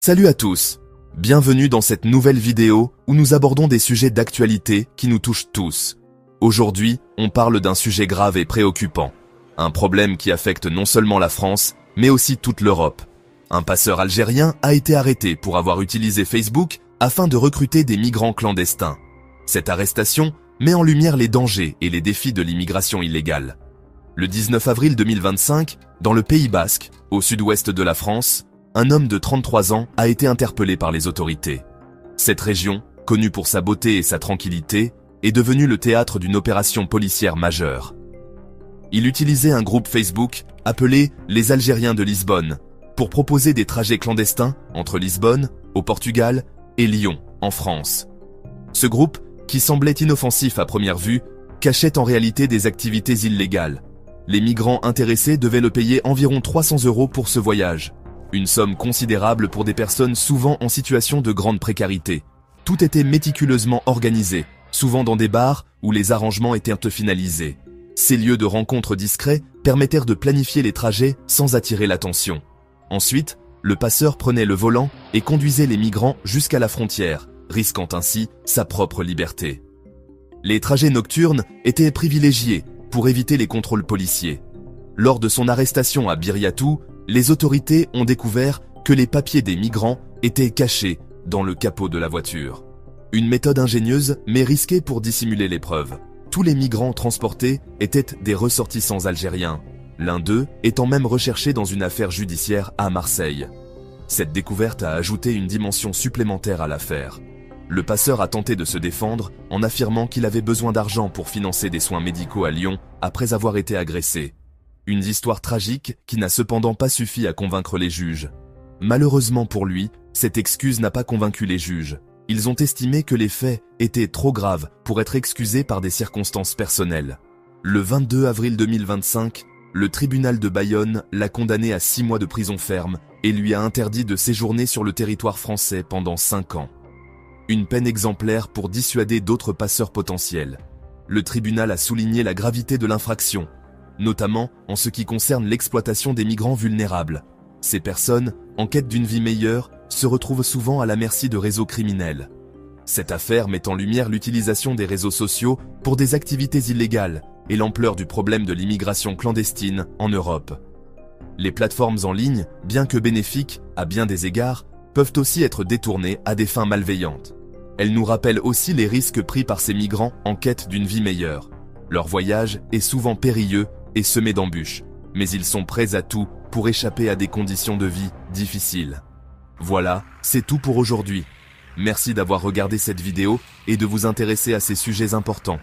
Salut à tous, bienvenue dans cette nouvelle vidéo où nous abordons des sujets d'actualité qui nous touchent tous. Aujourd'hui, on parle d'un sujet grave et préoccupant. Un problème qui affecte non seulement la France, mais aussi toute l'Europe. Un passeur algérien a été arrêté pour avoir utilisé Facebook afin de recruter des migrants clandestins. Cette arrestation met en lumière les dangers et les défis de l'immigration illégale. Le 19 avril 2025, dans le Pays Basque, au sud-ouest de la France, un homme de 33 ans a été interpellé par les autorités. Cette région, connue pour sa beauté et sa tranquillité, est devenue le théâtre d'une opération policière majeure. Il utilisait un groupe Facebook appelé « Les Algériens de Lisbonne » pour proposer des trajets clandestins entre Lisbonne, au Portugal, et Lyon, en France. Ce groupe, qui semblait inoffensif à première vue, cachait en réalité des activités illégales. Les migrants intéressés devaient le payer environ 300 € pour ce voyage. Une somme considérable pour des personnes souvent en situation de grande précarité. Tout était méticuleusement organisé, souvent dans des bars où les arrangements étaient finalisés. Ces lieux de rencontres discrets permettèrent de planifier les trajets sans attirer l'attention. Ensuite, le passeur prenait le volant et conduisait les migrants jusqu'à la frontière, risquant ainsi sa propre liberté. Les trajets nocturnes étaient privilégiés pour éviter les contrôles policiers. Lors de son arrestation à Biryatou, les autorités ont découvert que les papiers des migrants étaient cachés dans le capot de la voiture. Une méthode ingénieuse mais risquée pour dissimuler les preuves. Tous les migrants transportés étaient des ressortissants algériens, l'un d'eux étant même recherché dans une affaire judiciaire à Marseille. Cette découverte a ajouté une dimension supplémentaire à l'affaire. Le passeur a tenté de se défendre en affirmant qu'il avait besoin d'argent pour financer des soins médicaux à Lyon après avoir été agressé. Une histoire tragique qui n'a cependant pas suffi à convaincre les juges. Malheureusement pour lui, cette excuse n'a pas convaincu les juges. Ils ont estimé que les faits étaient trop graves pour être excusés par des circonstances personnelles. Le 22 avril 2025, le tribunal de Bayonne l'a condamné à 6 mois de prison ferme et lui a interdit de séjourner sur le territoire français pendant 5 ans. Une peine exemplaire pour dissuader d'autres passeurs potentiels. Le tribunal a souligné la gravité de l'infraction, notamment en ce qui concerne l'exploitation des migrants vulnérables. Ces personnes, en quête d'une vie meilleure, se retrouvent souvent à la merci de réseaux criminels. Cette affaire met en lumière l'utilisation des réseaux sociaux pour des activités illégales et l'ampleur du problème de l'immigration clandestine en Europe. Les plateformes en ligne, bien que bénéfiques à bien des égards, peuvent aussi être détournées à des fins malveillantes. Elles nous rappellent aussi les risques pris par ces migrants en quête d'une vie meilleure. Leur voyage est souvent périlleux et semé d'embûches, mais ils sont prêts à tout pour échapper à des conditions de vie difficiles. Voilà, c'est tout pour aujourd'hui. Merci d'avoir regardé cette vidéo et de vous intéresser à ces sujets importants.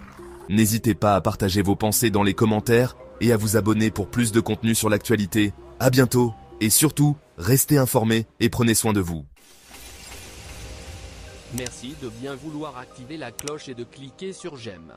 N'hésitez pas à partager vos pensées dans les commentaires et à vous abonner pour plus de contenu sur l'actualité. À bientôt et surtout, restez informés et prenez soin de vous. Merci de bien vouloir activer la cloche et de cliquer sur j'aime.